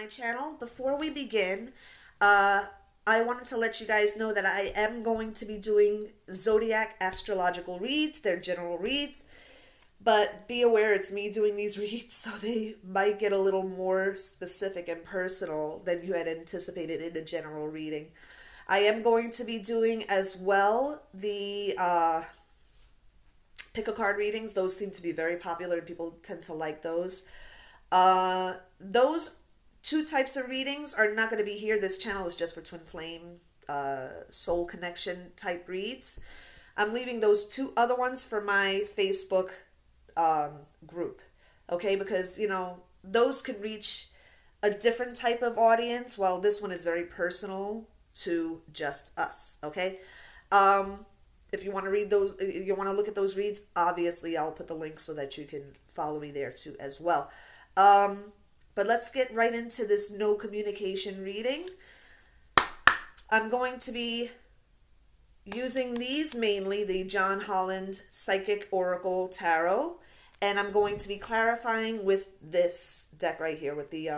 my channel. Before we begin, I wanted to let you guys know that I am going to be doing zodiac astrological reads. They're general reads, but be aware it's me doing these reads, so they might get a little more specific and personal than you had anticipated in a general reading. I am going to be doing as well the pick a card readings. Those seem to be very popular and people tend to like those. Those two types of readings are not going to be here. This channel is just for twin flame, soul connection type reads. I'm leaving those two other ones for my Facebook group, okay? Because, you know, those can reach a different type of audience, while this one is very personal to just us, okay? If you want to read those, if you want to look at those reads, obviously I'll put the link so that you can follow me there too as well. But let's get right into this no communication reading. I'm going to be using these mainly, the John Holland Psychic Oracle Tarot, and I'm going to be clarifying with this deck right here with the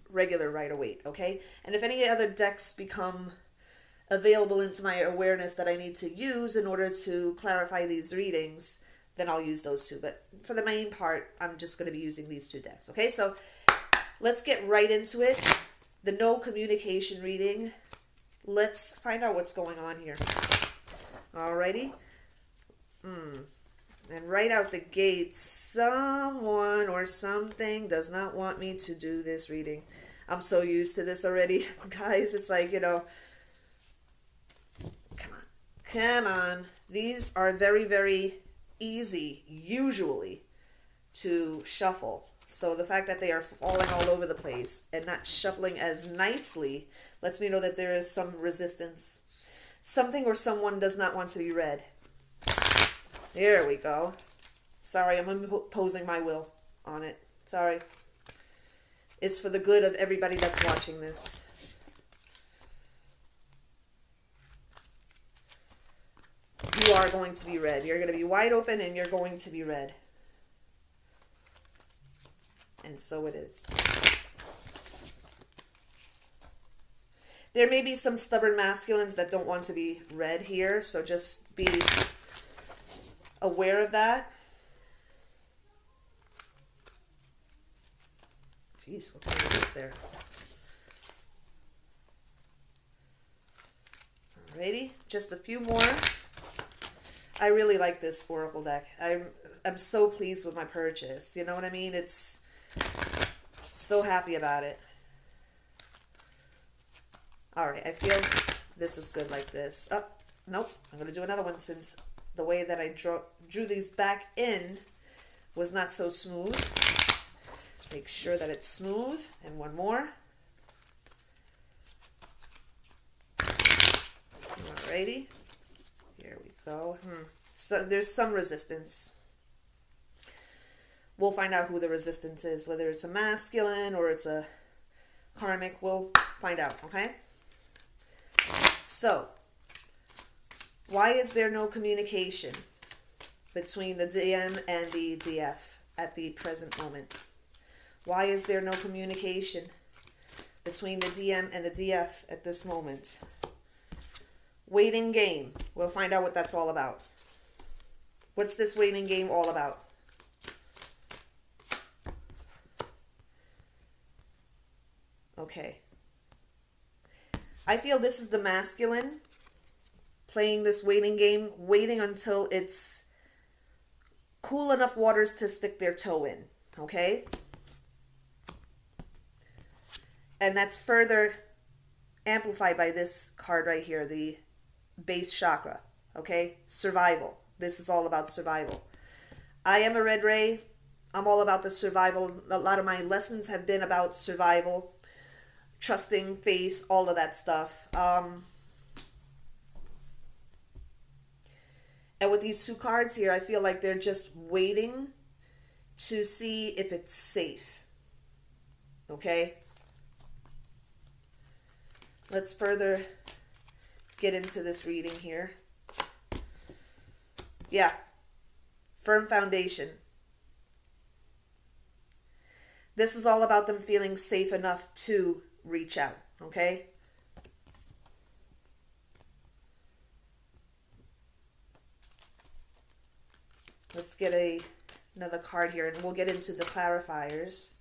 regular Rider-Waite, okay? And if any other decks become available into my awareness that I need to use in order to clarify these readings, then I'll use those two. But for the main part, I'm just going to be using these two decks, okay? So let's get right into it. The no communication reading. Let's find out what's going on here. Alrighty. And right out the gate, someone or something does not want me to do this reading. I'm so used to this already, guys. It's like, you know, come on. These are very, very easy, usually, to shuffle. So the fact that they are falling all over the place and not shuffling as nicely lets me know that there is some resistance. Something or someone does not want to be read. There we go. Sorry, I'm imposing my will on it. Sorry. It's for the good of everybody that's watching this. You are going to be read. You're going to be wide open and you're going to be read. And so it is. There may be some stubborn masculines that don't want to be read here, so just be aware of that. Jeez, what's going on there? Alrighty, just a few more. I really like this Oracle deck. I'm so pleased with my purchase. You know what I mean? It's so happy about it. Alright, I feel this is good like this. Oh, nope. I'm going to do another one since the way that I drew these back in was not so smooth. Make sure that it's smooth. And one more. Alrighty. Here we go. So there's some resistance. We'll find out who the resistance is, whether it's a masculine or it's a karmic. We'll find out, okay? So, why is there no communication between the DM and the DF at the present moment? Why is there no communication between the DM and the DF at this moment? Waiting game. We'll find out what that's all about. What's this waiting game all about? Okay. I feel this is the masculine playing this waiting game, waiting until it's cool enough waters to stick their toe in, okay? And that's further amplified by this card right here, the base chakra, okay? Survival. This is all about survival. I am a red ray. I'm all about the survival. A lot of my lessons have been about survival, trusting, faith, all of that stuff. And with these two cards here, I feel like they're just waiting to see if it's safe. Okay? Let's further get into this reading here. Yeah. Firm foundation. This is all about them feeling safe enough to reach out, okay? Let's get another card here, and we'll get into the clarifiers.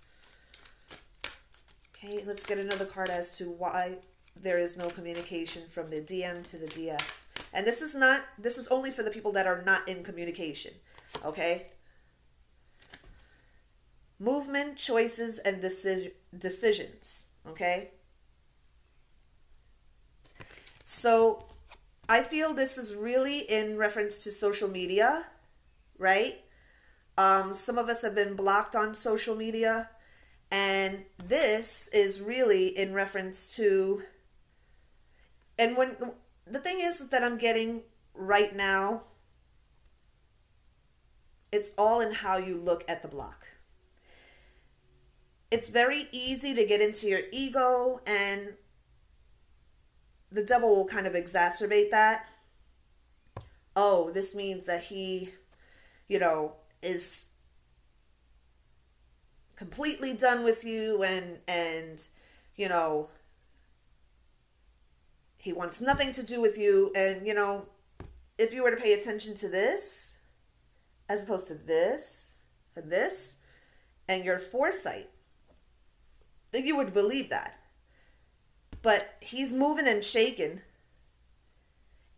Okay, let's get another card as to why there is no communication from the DM to the DF. And this is only for the people that are not in communication, okay? Movement, choices, and decisions, okay? So I feel this is really in reference to social media, right? Some of us have been blocked on social media, and this is really in reference to, and when the thing is that I'm getting right now, it's all in how you look at the block. It's very easy to get into your ego, and the devil will kind of exacerbate that. Oh, this means that he, you know, is completely done with you, and you know, he wants nothing to do with you. And you know, if you were to pay attention to this as opposed to this and this and your foresight, then you would believe that. But he's moving and shaking,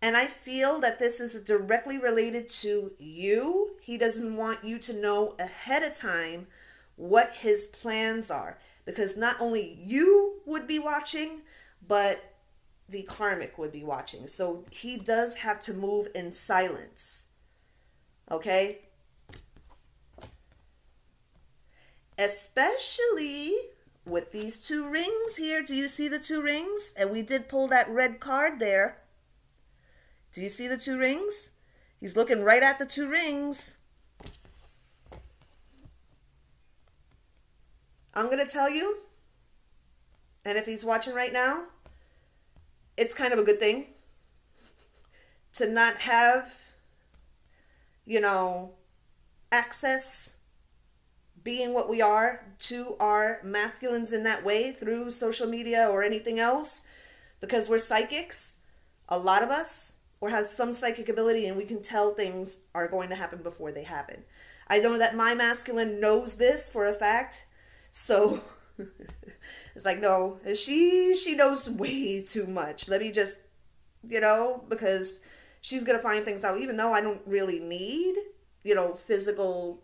and I feel that this is directly related to you. He doesn't want you to know ahead of time what his plans are, because not only you would be watching, but the karmic would be watching. So he does have to move in silence, okay? Especially with these two rings here. Do you see the two rings? And we did pull that red card there. Do you see the two rings? He's looking right at the two rings. I'm going to tell you, and if he's watching right now, it's kind of a good thing to not have, you know, access, being what we are, to our masculines in that way through social media or anything else, because we're psychics, a lot of us, or have some psychic ability, and we can tell things are going to happen before they happen. I know that my masculine knows this for a fact, so it's like, no, she knows way too much. Let me just, you know, because she's going to find things out, even though I don't really need, you know, physical,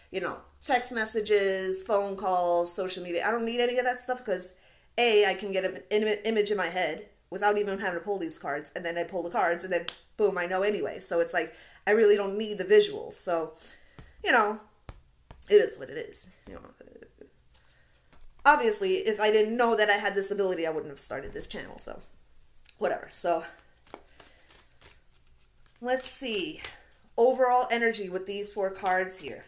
you know, text messages, phone calls, social media. I don't need any of that stuff, because A, I can get an image in my head without even having to pull these cards, and then I pull the cards, and then boom, I know anyway. So it's like, I really don't need the visuals. So, you know, it is what it is. You know, obviously, if I didn't know that I had this ability, I wouldn't have started this channel. So, whatever. So, let's see. Overall energy with these 4 cards here.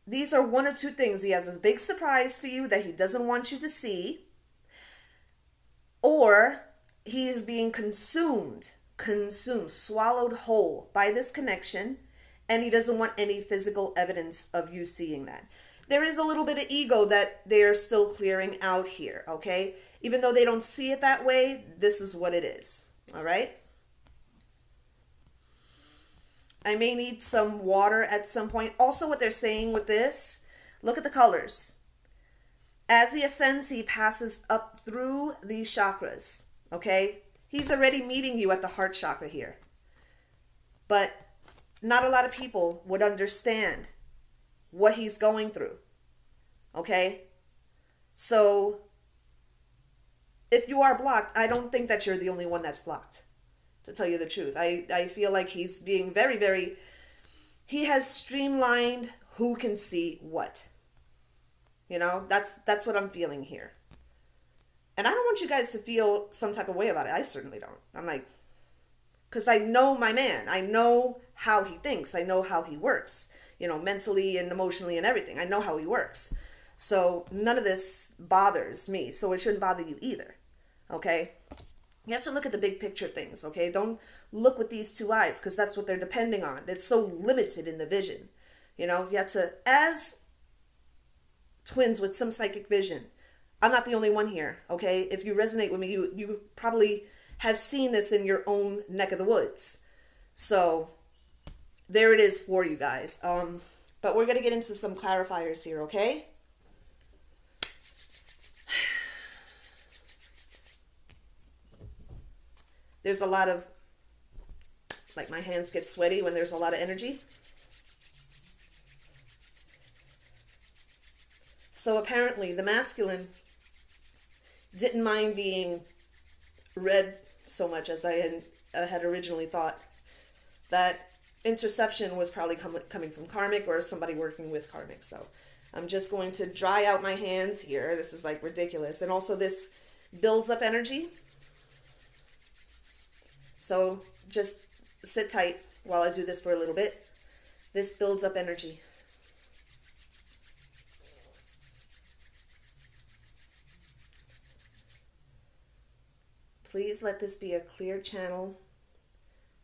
These are one of two things. He has a big surprise for you that he doesn't want you to see, or he is being consumed, swallowed whole by this connection, and he doesn't want any physical evidence of you seeing that. There is a little bit of ego that they're still clearing out here, okay? Even though they don't see it that way, this is what it is, all right? I may need some water at some point. Also, what they're saying with this, look at the colors. As he ascends, he passes up through these chakras, okay? He's already meeting you at the heart chakra here. But not a lot of people would understand what he's going through, okay? So, if you are blocked, I don't think that you're the only one that's blocked. To tell you the truth, I feel like he's being very, very, he has streamlined who can see what. You know, that's what I'm feeling here. And I don't want you guys to feel some type of way about it. I certainly don't. I'm like, because I know my man. I know how he thinks. I know how he works, you know, mentally and emotionally and everything. I know how he works. So none of this bothers me. So it shouldn't bother you either. Okay? You have to look at the big picture things, okay? Don't look with these two eyes, because that's what they're depending on. It's so limited in the vision. You know, you have to, as twins with some psychic vision, I'm not the only one here, okay? If you resonate with me, you probably have seen this in your own neck of the woods. So there it is for you guys. But we're going to get into some clarifiers here, okay? There's a lot of, like, my hands get sweaty when there's a lot of energy. So apparently the masculine didn't mind being read so much as I had originally thought. That interception was probably coming from karmic or somebody working with karmic. So I'm just going to dry out my hands here. This is like ridiculous. And also this builds up energy. So just sit tight while I do this for a little bit. This builds up energy. Please let this be a clear channel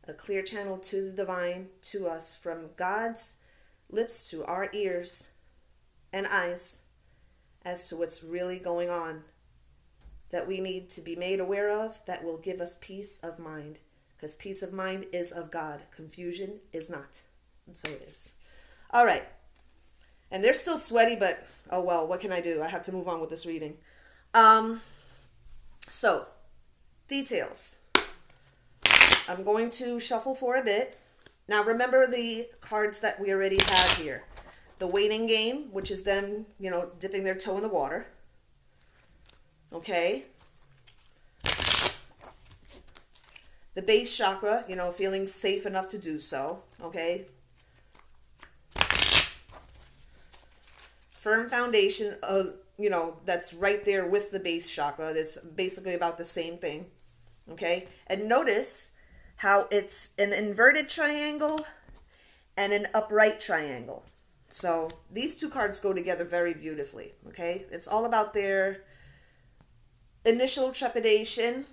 to the divine, to us, from God's lips to our ears and eyes, as to what's really going on that we need to be made aware of, that will give us peace of mind. Because peace of mind is of God. Confusion is not. And so it is. All right. And they're still sweaty, but oh well, what can I do? I have to move on with this reading. So, details. I'm going to shuffle for a bit. Now remember the cards that we already have here. The waiting game, which is them, you know, dipping their toe in the water. Okay. The base chakra, you know, feeling safe enough to do so. Okay. Firm foundation, you know, that's right there with the base chakra. That's basically about the same thing. Okay. And notice how it's an inverted triangle and an upright triangle. So these two cards go together very beautifully. Okay. It's all about their initial trepidation,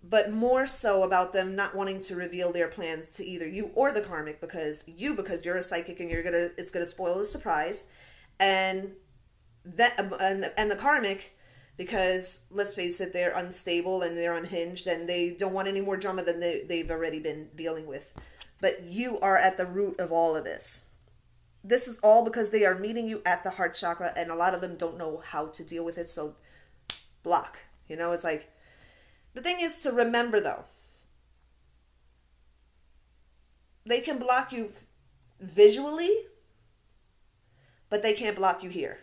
but more so about them not wanting to reveal their plans to either you or the karmic, because you're a psychic and it's gonna spoil the surprise, and the karmic, because let's face it, they're unstable and they're unhinged and they don't want any more drama than they've already been dealing with. But you are at the root of all of this. This is all because they are meeting you at the heart chakra, and a lot of them don't know how to deal with it, so block. You know, it's like, the thing is to remember though, they can block you visually, but they can't block you here.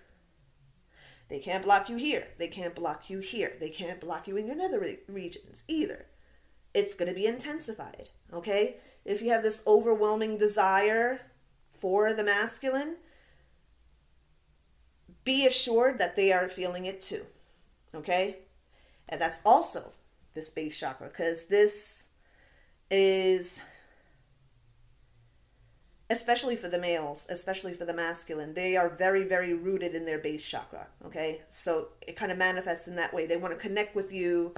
They can't block you here. They can't block you here. They can't block you in your nether regions either. It's going to be intensified, okay? If you have this overwhelming desire for the masculine, be assured that they are feeling it too, okay? And that's also this base chakra, because this is, especially for the males, especially for the masculine, they are very, very rooted in their base chakra, okay? So it kind of manifests in that way. They want to connect with you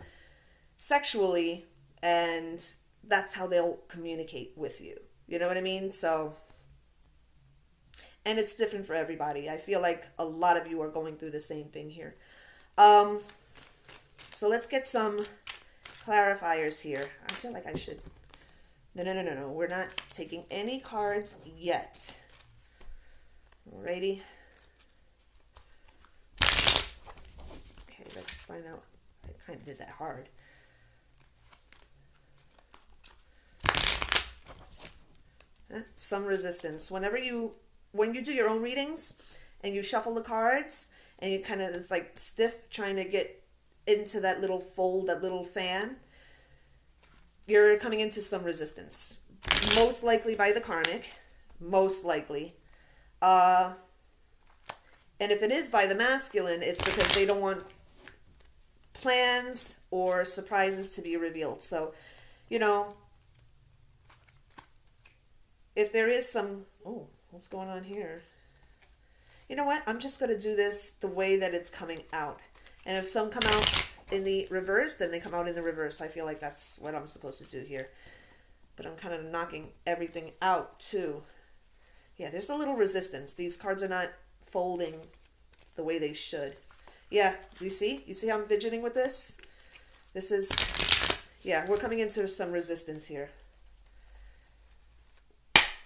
sexually, and that's how they'll communicate with you. You know what I mean? So, and it's different for everybody. I feel like a lot of you are going through the same thing here. So let's get some clarifiers here. I feel like I should... No. We're not taking any cards yet. Alrighty. Okay, let's find out. I kind of did that hard. Some resistance. When you do your own readings and you shuffle the cards and you kind of, it's like stiff trying to get into that little fold, that little fan, you're coming into some resistance. Most likely by the karmic. Most likely. And if it is by the masculine, it's because they don't want plans or surprises to be revealed. So, you know, if there is some... Oh, what's going on here? You know what? I'm just going to do this the way that it's coming out. And if some come out in the reverse, then they come out in the reverse. I feel like that's what I'm supposed to do here. But I'm kind of knocking everything out too. Yeah, there's a little resistance. These cards are not folding the way they should. Yeah, you see? You see how I'm fidgeting with this? This is, yeah, we're coming into some resistance here.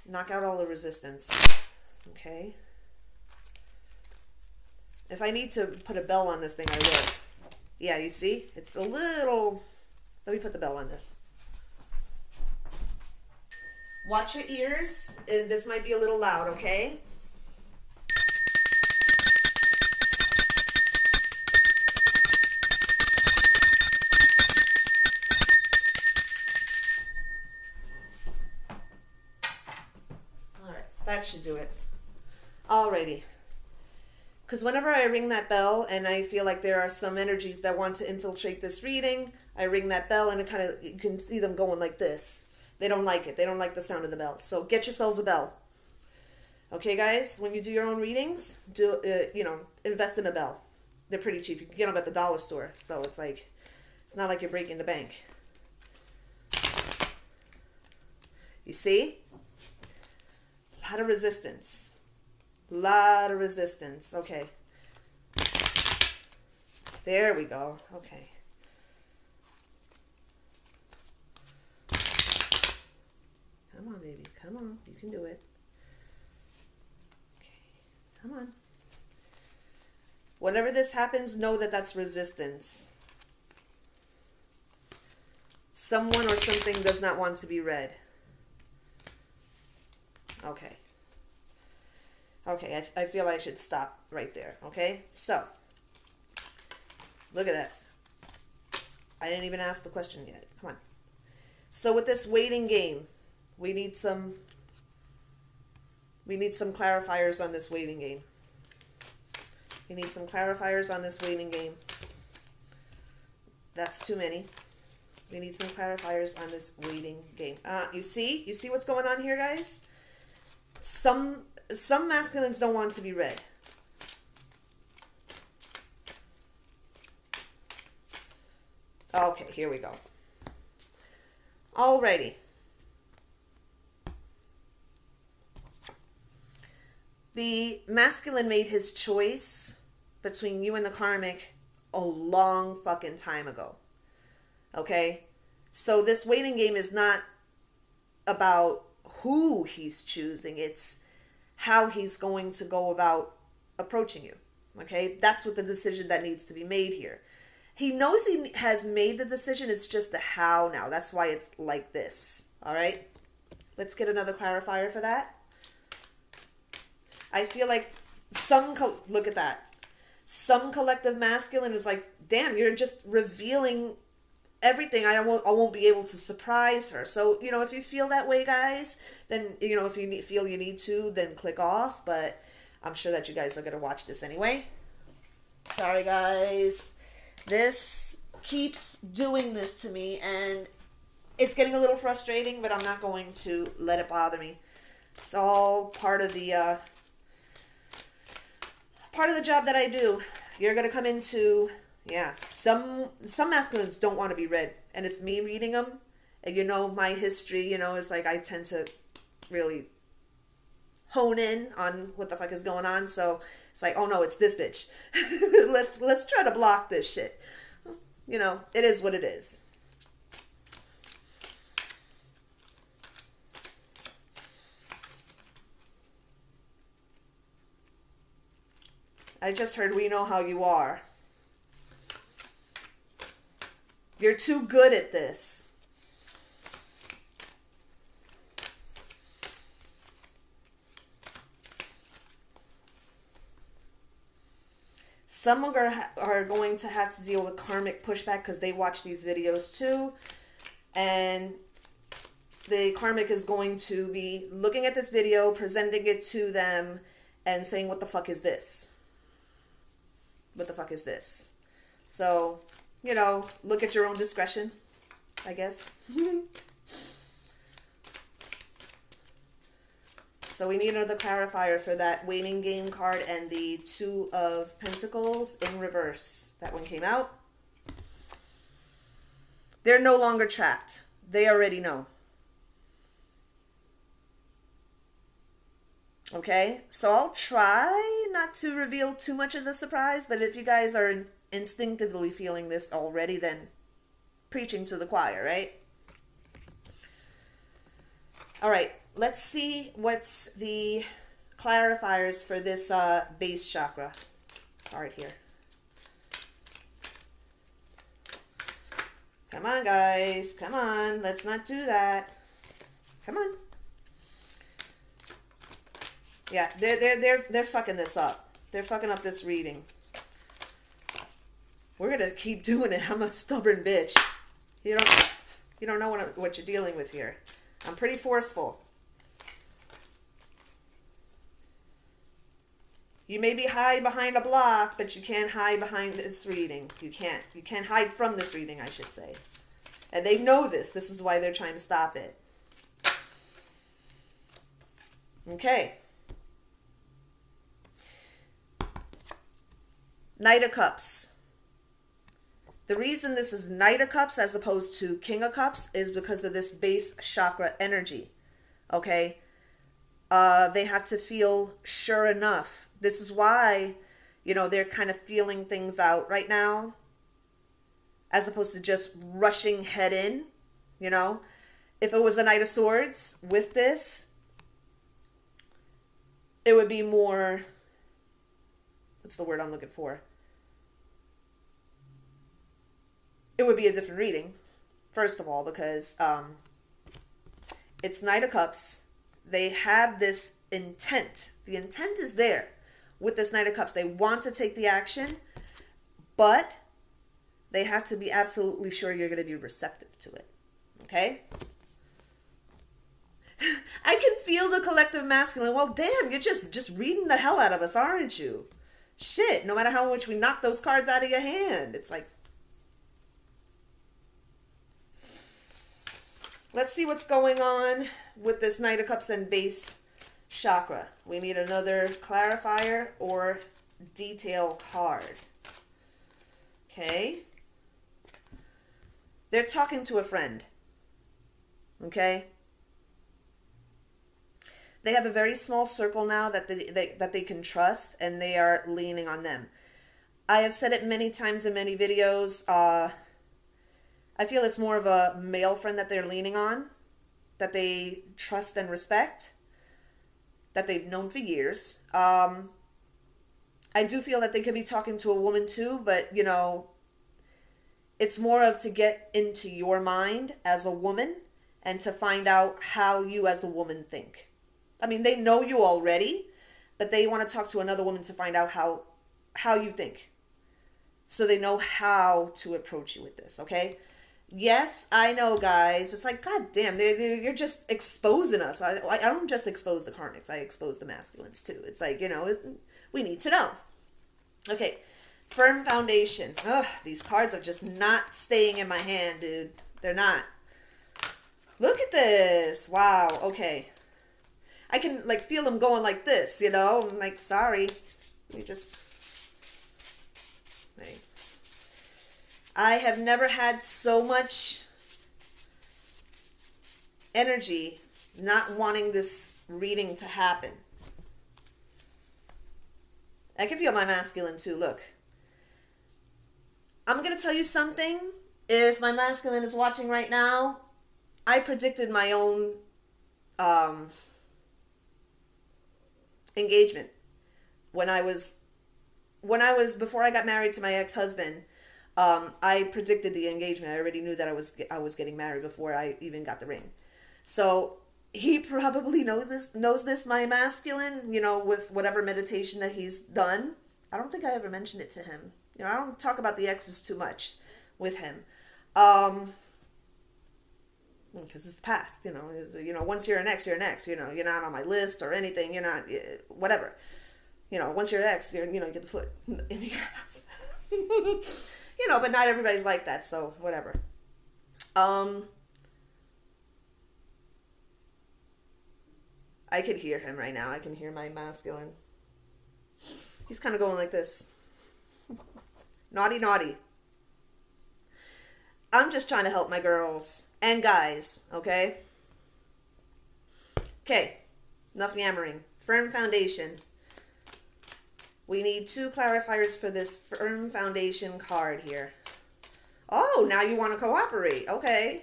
Knock out all the resistance. Okay. If I need to put a bell on this thing, I will. Yeah, you see? It's a little... Let me put the bell on this. Watch your ears. This might be a little loud, okay? Alright, that should do it. Alrighty. Because whenever I ring that bell and I feel like there are some energies that want to infiltrate this reading, I ring that bell and it kind of, you can see them going like this. They don't like it. They don't like the sound of the bell. So get yourselves a bell. Okay, guys? When you do your own readings, invest in a bell. They're pretty cheap. You can get them at the dollar store. So it's like, it's not like you're breaking the bank. You see? A lot of resistance. Lot of resistance. Okay. There we go. Okay. Come on, baby. Come on. You can do it. Okay. Come on. Whenever this happens, know that that's resistance. Someone or something does not want to be read. Okay. Okay, I feel I should stop right there, okay? So, look at this. I didn't even ask the question yet. Come on. So with this waiting game, we need some clarifiers on this waiting game. We need some clarifiers on this waiting game. That's too many. We need some clarifiers on this waiting game. You see what's going on here, guys? Some masculines don't want to be read. Okay, here we go. Alrighty. The masculine made his choice between you and the karmic a long fucking time ago. Okay? So this waiting game is not about who he's choosing. It's how he's going to go about approaching you. Okay? That's what the decision that needs to be made here. He knows he has made the decision. It's just the how now. That's why it's like this. All right? Let's get another clarifier for that. I feel like look at that. Some collective masculine is like, damn, you're just revealing everything. I won't be able to surprise her. So, if you feel that way, guys, then, if you feel you need to, then click off. But I'm sure that you guys are going to watch this anyway. Sorry, guys. This keeps doing this to me, and it's getting a little frustrating, but I'm not going to let it bother me. It's all part of the job that I do. You're going to come into, some masculines don't want to be read, and it's me reading them. And my history, is like I tend to really hone in on what the fuck is going on. So it's like, oh no, it's this bitch. let's try to block this shit. It is what it is. I just heard we know how you are. You're too good at this. Some are going to have to deal with karmic pushback because they watch these videos too. And the karmic is going to be looking at this video, presenting it to them, and saying, what the fuck is this? What the fuck is this? So, look at your own discretion, I guess. So we need another clarifier for that waiting game card and the Two of Pentacles in reverse. That one came out. They're no longer trapped. They already know. Okay, so I'll try not to reveal too much of the surprise, but if you guys are instinctively feeling this already, then preaching to the choir, right? All right, let's see what's the clarifiers for this base chakra card here. Come on, guys. Come on. Let's not do that. Come on. Yeah, they're fucking this up. They're fucking up this reading. We're gonna keep doing it. I'm a stubborn bitch. You don't know what you're dealing with here. I'm pretty forceful. You maybe hide behind a block, but you can't hide behind this reading. You can't. You can't hide from this reading, I should say. And they know this. This is why they're trying to stop it. Okay. Knight of Cups. The reason this is Knight of Cups as opposed to King of Cups is because of this base chakra energy. Okay? They have to feel sure enough. This is why, you know, they're kind of feeling things out right now, as opposed to just rushing head in, you know. If it was a Knight of Swords with this, it would be more, what's the word I'm looking for? It would be a different reading, first of all, because it's Knight of Cups. They have this intent. The intent is there with this Knight of Cups. They want to take the action, but they have to be absolutely sure you're going to be receptive to it. Okay? I can feel the collective masculine. Well, damn, you're just reading the hell out of us, aren't you? Shit, no matter how much we knock those cards out of your hand. It's like, let's see what's going on with this Knight of Cups and base chakra. We need another clarifier or detail card. Okay. They're talking to a friend. Okay. They have a very small circle now that they can trust, and they are leaning on them. I have said it many times in many videos. I feel it's more of a male friend that they're leaning on, that they trust and respect, that they've known for years. I do feel that they could be talking to a woman too, but, you know, it's more of to get into your mind as a woman and to find out how you as a woman think. I mean, they know you already, but they want to talk to another woman to find out how you think. So they know how to approach you with this, okay? Yes, I know, guys. It's like, God damn, you're just exposing us. I don't just expose the karmics. I expose the masculines, too. It's like, you know, we need to know. Okay, firm foundation. Ugh, these cards are just not staying in my hand, dude. They're not. Look at this. Wow, okay. I can, like, feel them going like this, you know? I'm like, sorry. We just... Hey. I have never had so much energy not wanting this reading to happen. I can feel my masculine too. Look. I'm going to tell you something. If my masculine is watching right now, I predicted my own engagement. Before I got married to my ex-husband, I predicted the engagement. I already knew that I was getting married before I even got the ring. So he probably knows this, my masculine, you know, with whatever meditation that he's done. I don't think I ever mentioned it to him. You know, I don't talk about the exes too much with him. Because it's the past, you know, once you're an ex, you're an ex, you know, you're not on my list or anything, you're not, whatever. You know, once you're an ex, you know, you get the foot in the ass. You know, but not everybody's like that, so whatever. I could hear him right now. I can hear my masculine. He's kind of going like this. Naughty, naughty. I'm just trying to help my girls and guys, okay? Okay, enough yammering. Firm foundation. We need 2 clarifiers for this firm foundation card here. Oh, now you want to cooperate. Okay.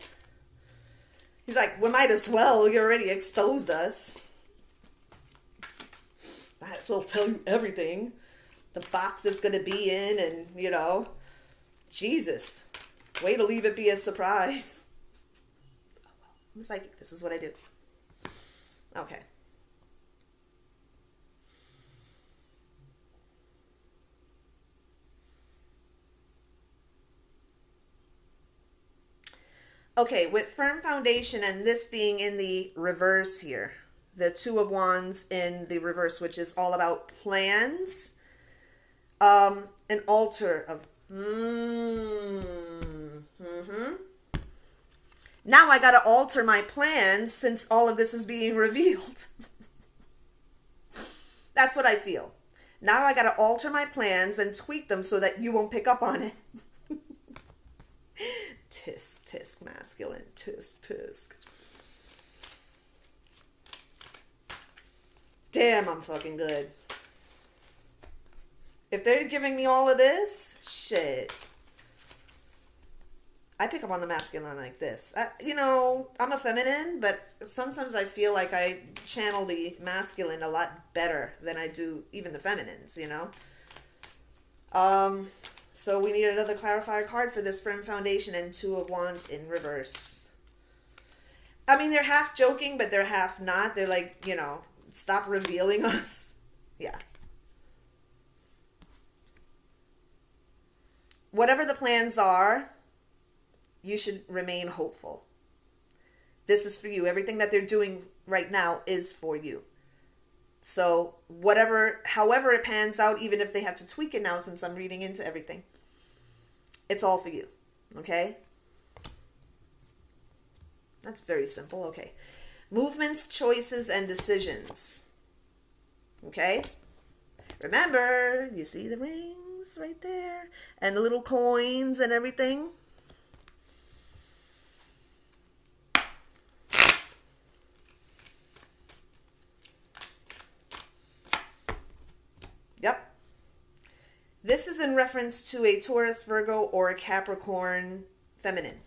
He's like, we might as well. You already exposed us. Might as well tell you everything. The box it's going to be in and, you know. Jesus. Way to leave it be a surprise. I'm psychic. This is what I do. Okay. Okay, with firm foundation and this being in the reverse here, the 2 of Wands in the reverse, which is all about plans, an altar of, Now I got to alter my plans since all of this is being revealed. That's what I feel. Now I got to alter my plans and tweak them so that you won't pick up on it. Tisk, tisk, masculine. Tisk, tisk. Damn, I'm fucking good. If they're giving me all of this, shit. I pick up on the masculine like this. You know, I'm a feminine, but sometimes I feel like I channel the masculine a lot better than I do even the feminines, you know? So we need another clarifier card for this firm foundation and 2 of Wands in reverse. I mean, they're half joking, but they're half not. They're like, you know, stop revealing us. Yeah. Whatever the plans are, you should remain hopeful. This is for you. Everything that they're doing right now is for you. So however it pans out, even if they have to tweak it now since I'm reading into everything, it's all for you. Okay? That's very simple. Okay. Movements, choices, and decisions. Okay? Remember, you see the rings right there? And the little coins and everything? Yep. This is in reference to a Taurus, Virgo, or a Capricorn feminine.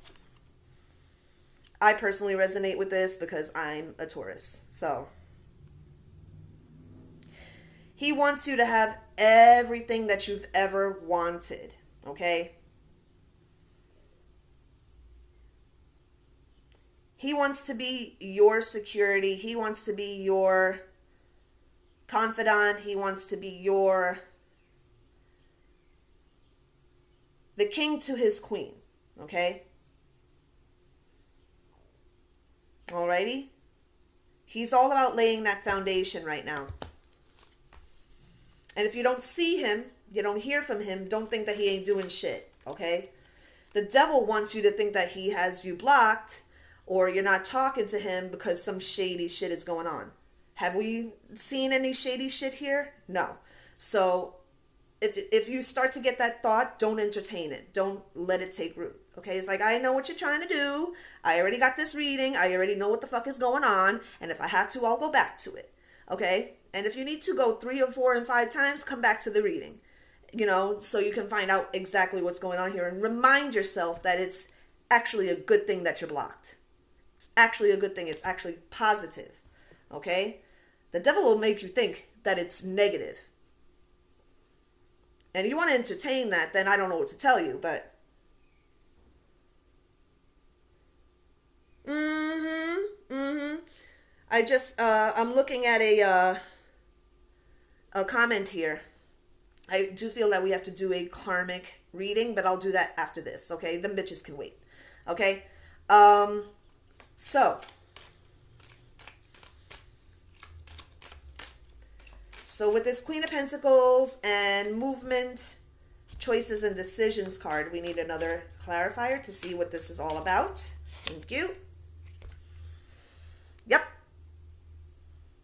I personally resonate with this because I'm a Taurus. So, he wants you to have everything that you've ever wanted. Okay? He wants to be your security. He wants to be your confidant. He wants to be the king to his queen. Okay? Alrighty? He's all about laying that foundation right now. And if you don't see him, you don't hear from him, don't think that he ain't doing shit. Okay? The devil wants you to think that he has you blocked or you're not talking to him because some shady shit is going on. Have we seen any shady shit here? No. So if you start to get that thought, don't entertain it. Don't let it take root. Okay? It's like, I know what you're trying to do. I already got this reading. I already know what the fuck is going on. And if I have to, I'll go back to it. Okay? And if you need to go 3 or 4 and 5 times, come back to the reading. You know, so you can find out exactly what's going on here. And remind yourself that it's actually a good thing that you're blocked. It's actually a good thing. It's actually positive. Okay? The devil will make you think that it's negative. And if you want to entertain that, then I don't know what to tell you, but I'm looking at a comment here. I do feel that we have to do a karmic reading, but I'll do that after this, okay? Them bitches can wait, okay? So with this Queen of Pentacles and movement, choices, and decisions card, we need another clarifier to see what this is all about. Thank you.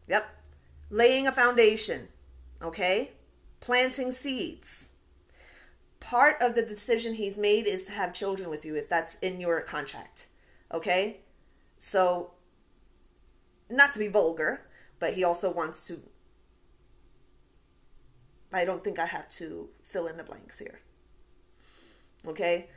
Yep. Laying a foundation, okay? Planting seeds. part of the decision he's made is to have children with you, if that's in your contract. Okay? So, not to be vulgar, but he also wants to... I don't think I have to fill in the blanks here. Okay?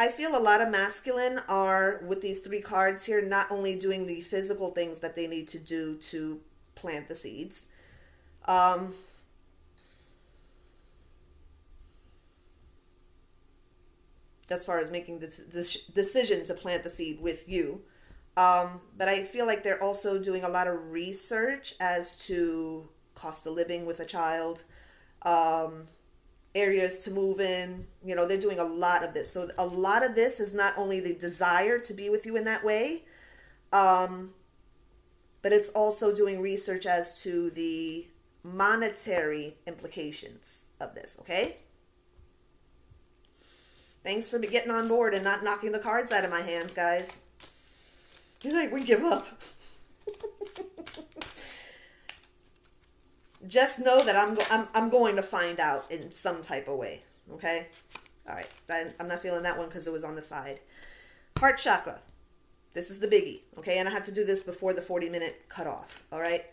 I feel a lot of masculine are, with these 3 cards here, not only doing the physical things that they need to do to plant the seeds. As far as making this decision to plant the seed with you. But I feel like they're also doing a lot of research as to cost of living with a child, areas to move in. You know, they're doing a lot of this. So a lot of this is not only the desire to be with you in that way, but it's also doing research as to the monetary implications of this, okay? Thanks for getting on board and not knocking the cards out of my hands, guys. You're like, we give up. Just know that I'm going to find out in some type of way, okay? All right, I'm not feeling that one because it was on the side. Heart chakra. This is the biggie, okay? And I have to do this before the 40-minute cutoff, all right?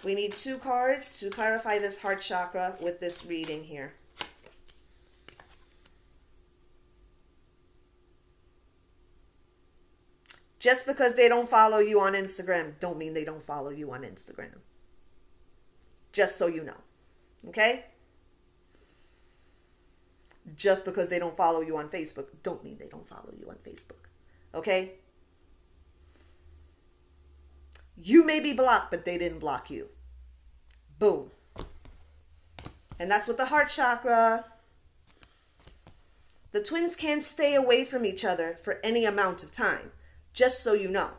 We need 2 cards to clarify this heart chakra with this reading here. Just because they don't follow you on Instagram don't mean they don't follow you on Instagram. Just so you know. Okay? Just because they don't follow you on Facebook don't mean they don't follow you on Facebook. Okay? You may be blocked, but they didn't block you. Boom. And that's what the heart chakra. The twins can't stay away from each other for any amount of time. Just so you know,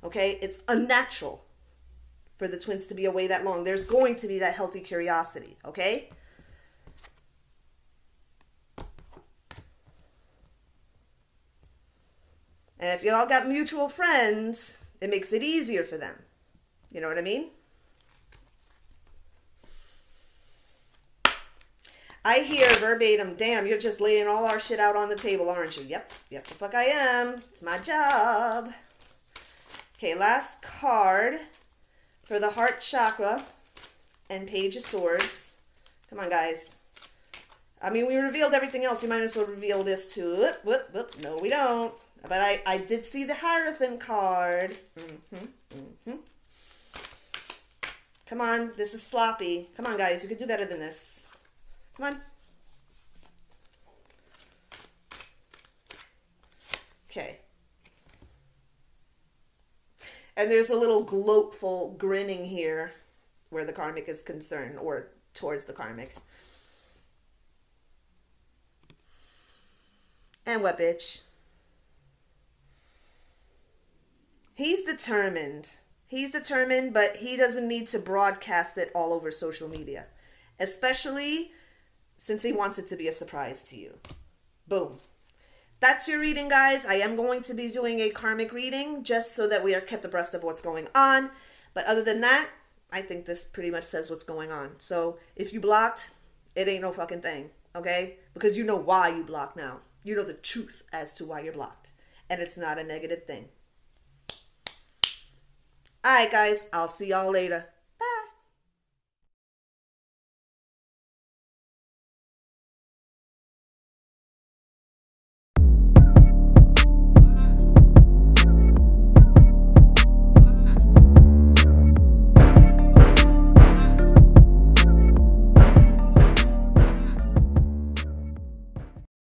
okay? It's unnatural for the twins to be away that long. There's going to be that healthy curiosity, okay? And if you all got mutual friends, it makes it easier for them. You know what I mean? I hear verbatim, damn, you're just laying all our shit out on the table, aren't you? Yep, yes the fuck I am. It's my job. Okay, last card for the heart chakra and Page of Swords. Come on, guys. I mean, we revealed everything else. You might as well reveal this too. Whoop, whoop, whoop. No, we don't. But I did see the Hierophant card. Come on, this is sloppy. Come on, guys, you could do better than this. Come on. Okay. And there's a little gloatful grinning here where the karmic is concerned, or towards the karmic. And what, bitch? He's determined. He's determined, but he doesn't need to broadcast it all over social media. Especially since he wants it to be a surprise to you. Boom. That's your reading, guys. I am going to be doing a karmic reading just so that we are kept abreast of what's going on. But other than that, I think this pretty much says what's going on. So if you blocked, it ain't no fucking thing, okay? Because you know why you blocked now. You know the truth as to why you're blocked. And it's not a negative thing. All right, guys. I'll see y'all later.